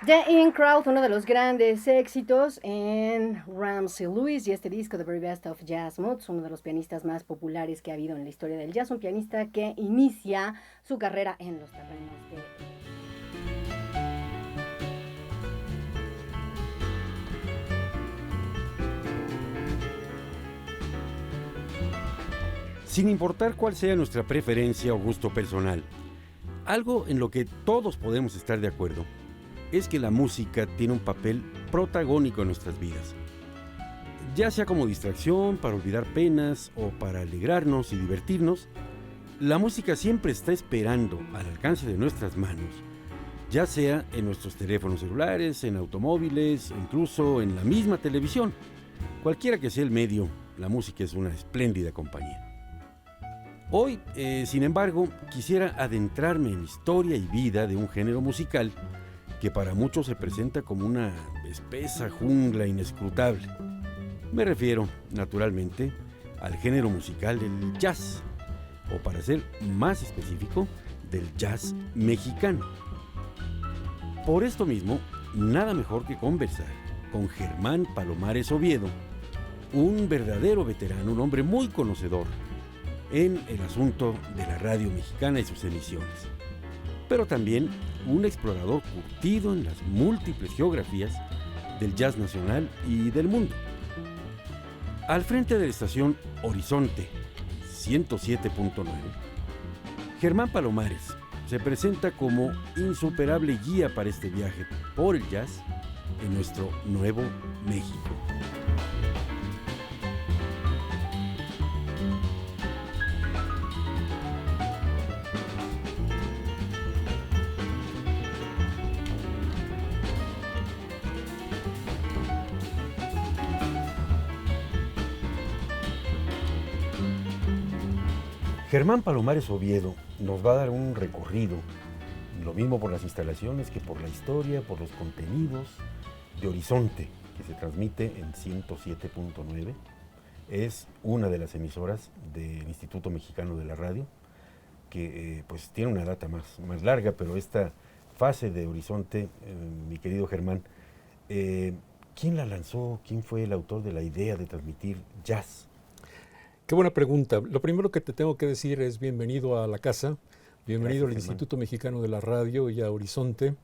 The In Crowd, uno de los grandes éxitos en Ramsey Lewis y este disco The Very Best of Jazz Moods, uno de los pianistas más populares que ha habido en la historia del jazz, un pianista que inicia su carrera en los terrenos de... Sin importar cuál sea nuestra preferencia o gusto personal, algo en lo que todos podemos estar de acuerdo es que la música tiene un papel protagónico en nuestras vidas. Ya sea como distracción, para olvidar penas o para alegrarnos y divertirnos, la música siempre está esperando al alcance de nuestras manos, ya sea en nuestros teléfonos celulares, en automóviles, incluso en la misma televisión. Cualquiera que sea el medio, la música es una espléndida compañía. Hoy, sin embargo, quisiera adentrarme en historia y vida de un género musical que para muchos se presenta como una espesa jungla inescrutable. Me refiero, naturalmente, al género musical del jazz, o para ser más específico, del jazz mexicano. Por esto mismo, nada mejor que conversar con Germán Palomares Oviedo, un verdadero veterano, un hombre muy conocedor en el asunto de la radio mexicana y sus emisiones, pero también un explorador curtido en las múltiples geografías del jazz nacional y del mundo. Al frente de la estación Horizonte 107.9, Germán Palomares se presenta como insuperable guía para este viaje por el jazz en nuestro Nuevo México. Germán Palomares Oviedo nos va a dar un recorrido, lo mismo por las instalaciones que por la historia, por los contenidos de Horizonte, que se transmite en 107.9. Es una de las emisoras del Instituto Mexicano de la Radio, que pues tiene una data más larga, pero esta fase de Horizonte, mi querido Germán, ¿quién la lanzó? ¿Quién fue el autor de la idea de transmitir jazz? Qué buena pregunta. Lo primero que te tengo que decir es bienvenido a la casa, bienvenido Gracias, al Germán. Instituto Mexicano de la Radio y a Horizonte.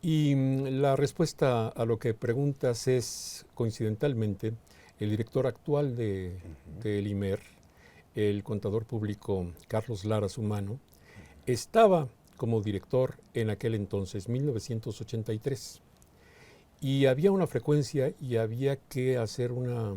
Y la respuesta a lo que preguntas es, coincidentalmente, el director actual del IMER, el contador público Carlos Lara Sumano, estaba como director en aquel entonces, 1983. Y había una frecuencia y había que hacer una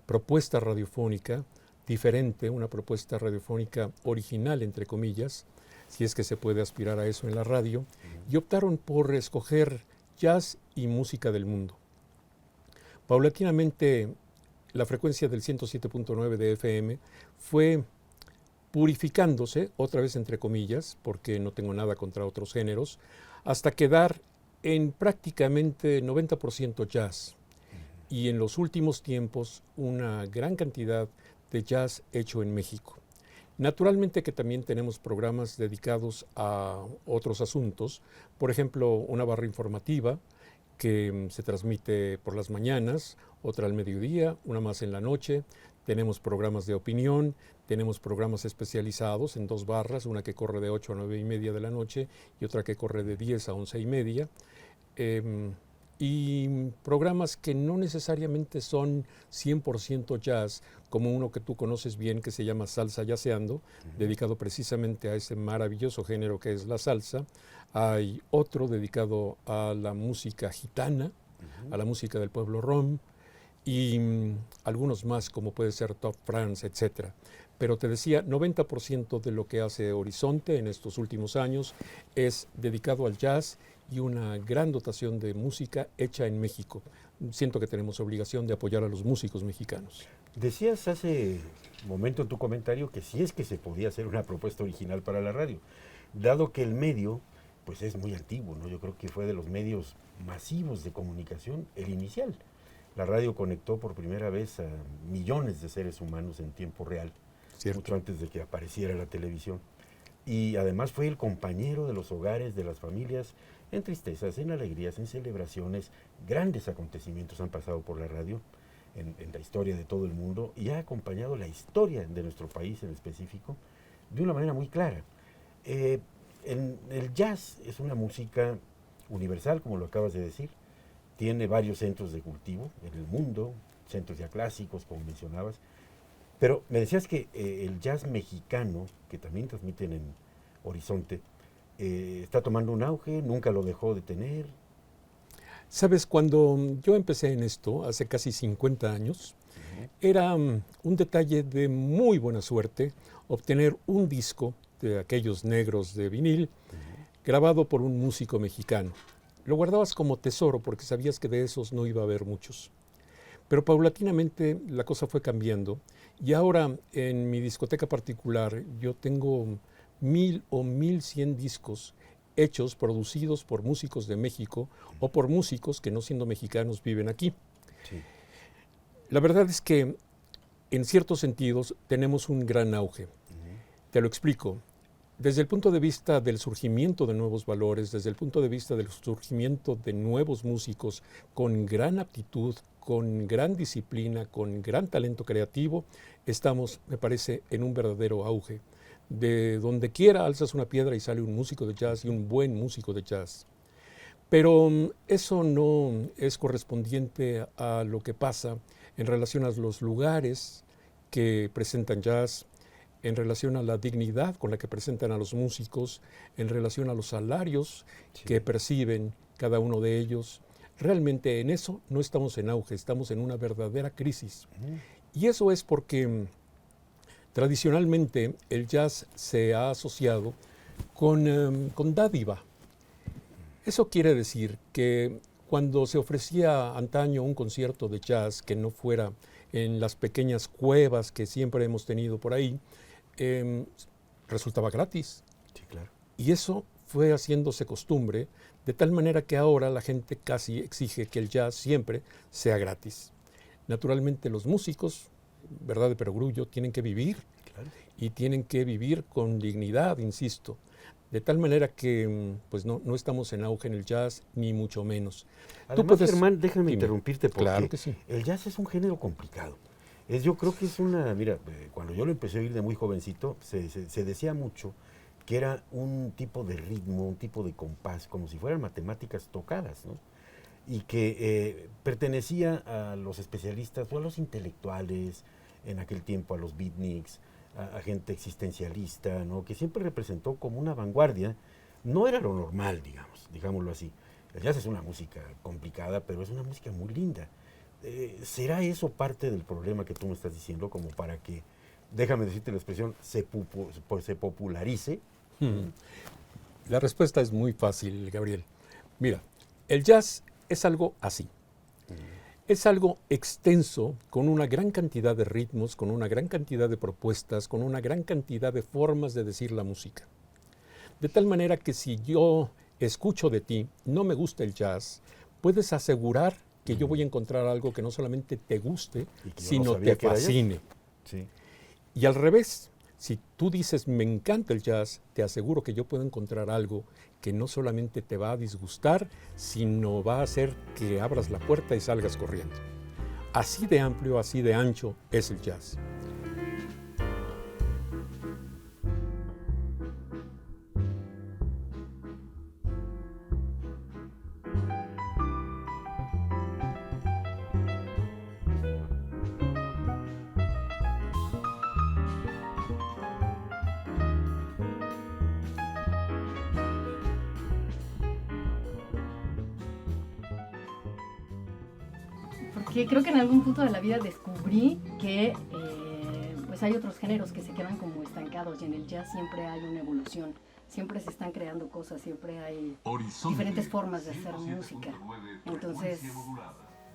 propuesta radiofónica diferente, una propuesta radiofónica original, entre comillas, si es que se puede aspirar a eso en la radio, y optaron por escoger jazz y música del mundo. Paulatinamente, la frecuencia del 107.9 de FM fue purificándose, otra vez entre comillas, porque no tengo nada contra otros géneros, hasta quedar en prácticamente 90% jazz. Y en los últimos tiempos una gran cantidad de jazz hecho en México. Naturalmente que también tenemos programas dedicados a otros asuntos, por ejemplo, una barra informativa que se transmite por las mañanas, otra al mediodía, una más en la noche. Tenemos programas de opinión, tenemos programas especializados en dos barras, una que corre de 8 a 9 y media de la noche y otra que corre de 10 a 11 y media. Y programas que no necesariamente son 100% jazz, como uno que tú conoces bien que se llama Salsa Yaceando, dedicado precisamente a ese maravilloso género que es la salsa. Hay otro dedicado a la música gitana, a la música del pueblo rom, y algunos más como puede ser Top France, etc. Pero te decía, 90% de lo que hace Horizonte en estos últimos años es dedicado al jazz y una gran dotación de música hecha en México. Siento que tenemos obligación de apoyar a los músicos mexicanos. Decías hace un momento en tu comentario que sí es que se podía hacer una propuesta original para la radio, dado que el medio pues es muy antiguo, ¿no? Yo creo que fue de los medios masivos de comunicación el inicial. La radio conectó por primera vez a millones de seres humanos en tiempo real, ¿Cierto? mucho antes de que apareciera la televisión. y además fue el compañero de los hogares, de las familias, en tristezas, en alegrías, en celebraciones. Grandes acontecimientos han pasado por la radio en la historia de todo el mundo y ha acompañado la historia de nuestro país en específico de una manera muy clara. El jazz es una música universal, como lo acabas de decir. Tiene varios centros de cultivo en el mundo, centros ya clásicos, como mencionabas. Pero me decías que el jazz mexicano, que también transmiten en Horizonte, está tomando un auge, nunca lo dejó de tener. Sabes, cuando yo empecé en esto, hace casi 50 años, era un detalle de muy buena suerte obtener un disco de aquellos negros de vinil grabado por un músico mexicano. Lo guardabas como tesoro porque sabías que de esos no iba a haber muchos. Pero paulatinamente la cosa fue cambiando y ahora en mi discoteca particular yo tengo 1000 o 1100 discos hechos, producidos por músicos de México o por músicos que no siendo mexicanos viven aquí. Sí. La verdad es que en ciertos sentidos tenemos un gran auge. Te lo explico. Desde el punto de vista del surgimiento de nuevos valores, desde el punto de vista del surgimiento de nuevos músicos con gran aptitud, con gran disciplina, con gran talento creativo, estamos, me parece, en un verdadero auge. De donde quiera alzas una piedra y sale un músico de jazz y un buen músico de jazz. Pero eso no es correspondiente a lo que pasa en relación a los lugares que presentan jazz, en relación a la dignidad con la que presentan a los músicos, en relación a los salarios que perciben cada uno de ellos. Realmente en eso no estamos en auge, estamos en una verdadera crisis. Y eso es porque tradicionalmente el jazz se ha asociado con dádiva. Eso quiere decir que cuando se ofrecía antaño un concierto de jazz que no fuera en las pequeñas cuevas que siempre hemos tenido por ahí, resultaba gratis. Sí, claro. Y eso fue haciéndose costumbre, de tal manera que ahora la gente casi exige que el jazz siempre sea gratis. Naturalmente los músicos, verdad de perogrullo, tienen que vivir, claro, y tienen que vivir con dignidad, insisto. De tal manera que pues no estamos en auge en el jazz, ni mucho menos. Además, Germán, déjame interrumpirte porque claro que sí. El jazz es un género complicado. Yo creo que es una, mira, cuando yo lo empecé a oír de muy jovencito, se decía mucho que era un tipo de ritmo, un tipo de compás, como si fueran matemáticas tocadas, ¿no? Y que pertenecía a los especialistas o a los intelectuales, en aquel tiempo a los beatniks, a gente existencialista, ¿no? Que siempre representó como una vanguardia. No era lo normal, digámoslo así. El jazz es una música complicada, pero es una música muy linda. ¿Será eso parte del problema que tú me estás diciendo, como para que, déjame decirte la expresión, se popularice? La respuesta es muy fácil, Gabriel. Mira, el jazz es algo así. Es algo extenso, con una gran cantidad de ritmos, con una gran cantidad de propuestas, con una gran cantidad de formas de decir la música. De tal manera que si yo escucho de ti, no me gusta el jazz, puedes asegurar que yo voy a encontrar algo que no solamente te guste, sino te fascine. Sí. Y al revés, si tú dices, me encanta el jazz, te aseguro que yo puedo encontrar algo que no solamente te va a disgustar, sino va a hacer que abras la puerta y salgas corriendo. Así de amplio, así de ancho es el jazz. Porque creo que en algún punto de la vida descubrí que pues hay otros géneros que se quedan como estancados y en el jazz siempre hay una evolución, siempre se están creando cosas, siempre hay diferentes formas de hacer música.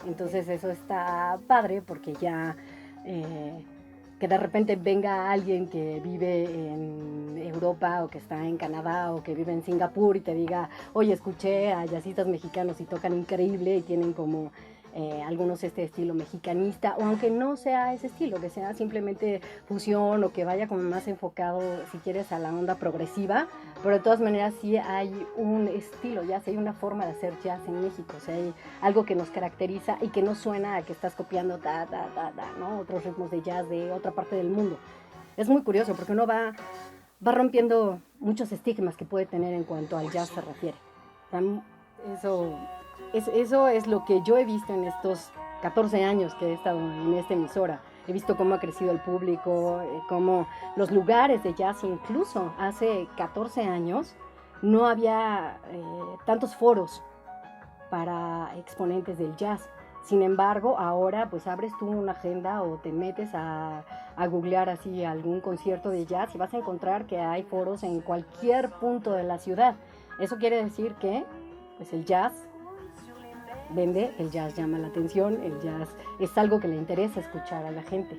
Entonces eso está padre porque ya que de repente venga alguien que vive en Europa o que está en Canadá o que vive en Singapur y te diga, oye, escuché a jazzistas mexicanos y tocan increíble y tienen como algunos este estilo mexicanista, o aunque no sea ese estilo, que sea simplemente fusión o que vaya como más enfocado, si quieres, a la onda progresiva, pero de todas maneras sí hay un estilo jazz, hay una forma de hacer jazz en México, o sea, hay algo que nos caracteriza y que no suena a que estás copiando ¿no? Otros ritmos de jazz de otra parte del mundo. Es muy curioso porque uno va rompiendo muchos estigmas que puede tener en cuanto al jazz se refiere. Eso es lo que yo he visto en estos 14 años que he estado en esta emisora. He visto cómo ha crecido el público, cómo los lugares de jazz, incluso hace 14 años, no había tantos foros para exponentes del jazz. Sin embargo, ahora pues abres tú una agenda o te metes a googlear así algún concierto de jazz y vas a encontrar que hay foros en cualquier punto de la ciudad. Eso quiere decir que pues el jazz vende, el jazz llama la atención, el jazz es algo que le interesa escuchar a la gente.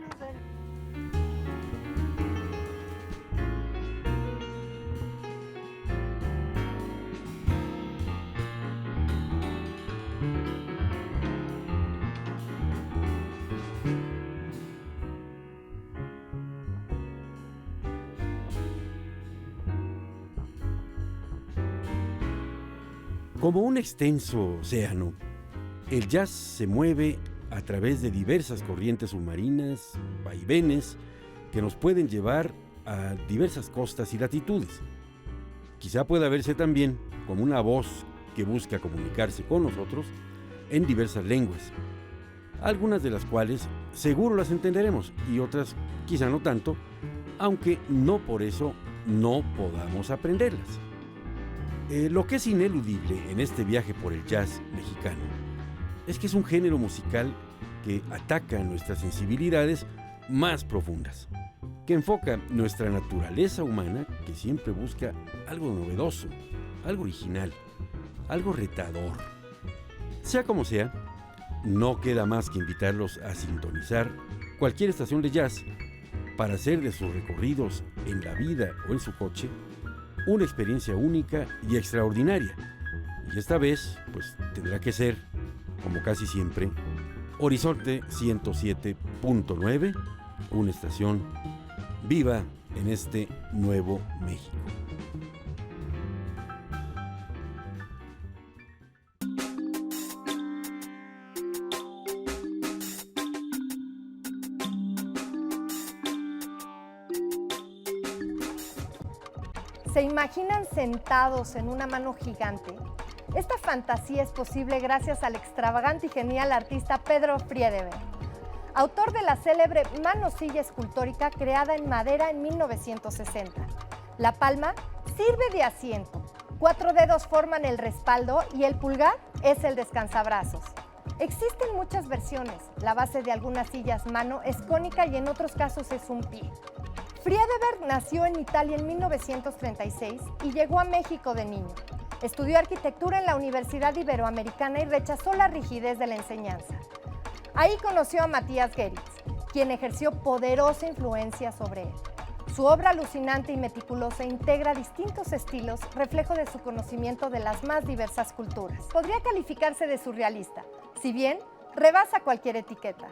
Como un extenso océano, el jazz se mueve a través de diversas corrientes submarinas, vaivenes, que nos pueden llevar a diversas costas y latitudes. Quizá pueda verse también como una voz que busca comunicarse con nosotros en diversas lenguas, algunas de las cuales seguro las entenderemos y otras quizá no tanto, aunque no por eso no podamos aprenderlas. Lo que es ineludible en este viaje por el jazz mexicano es que es un género musical que ataca nuestras sensibilidades más profundas, que enfoca nuestra naturaleza humana, que siempre busca algo novedoso, algo original, algo retador. Sea como sea, no queda más que invitarlos a sintonizar cualquier estación de jazz para hacer de sus recorridos en la vida o en su coche una experiencia única y extraordinaria. Y esta vez, pues tendrá que ser, como casi siempre, Horizonte 107.9, una estación viva en este nuevo México. ¿Se imaginan sentados en una mano gigante? Esta fantasía es posible gracias al extravagante y genial artista Pedro Friedeberg, autor de la célebre manosilla escultórica creada en madera en 1960. La palma sirve de asiento, 4 dedos forman el respaldo y el pulgar es el descansabrazos. Existen muchas versiones, la base de algunas sillas mano es cónica y en otros casos es un pie. Friedeberg nació en Italia en 1936 y llegó a México de niño. Estudió arquitectura en la Universidad Iberoamericana y rechazó la rigidez de la enseñanza. Ahí conoció a Matías Geritz, quien ejerció poderosa influencia sobre él. Su obra alucinante y meticulosa integra distintos estilos, reflejo de su conocimiento de las más diversas culturas. Podría calificarse de surrealista, si bien rebasa cualquier etiqueta.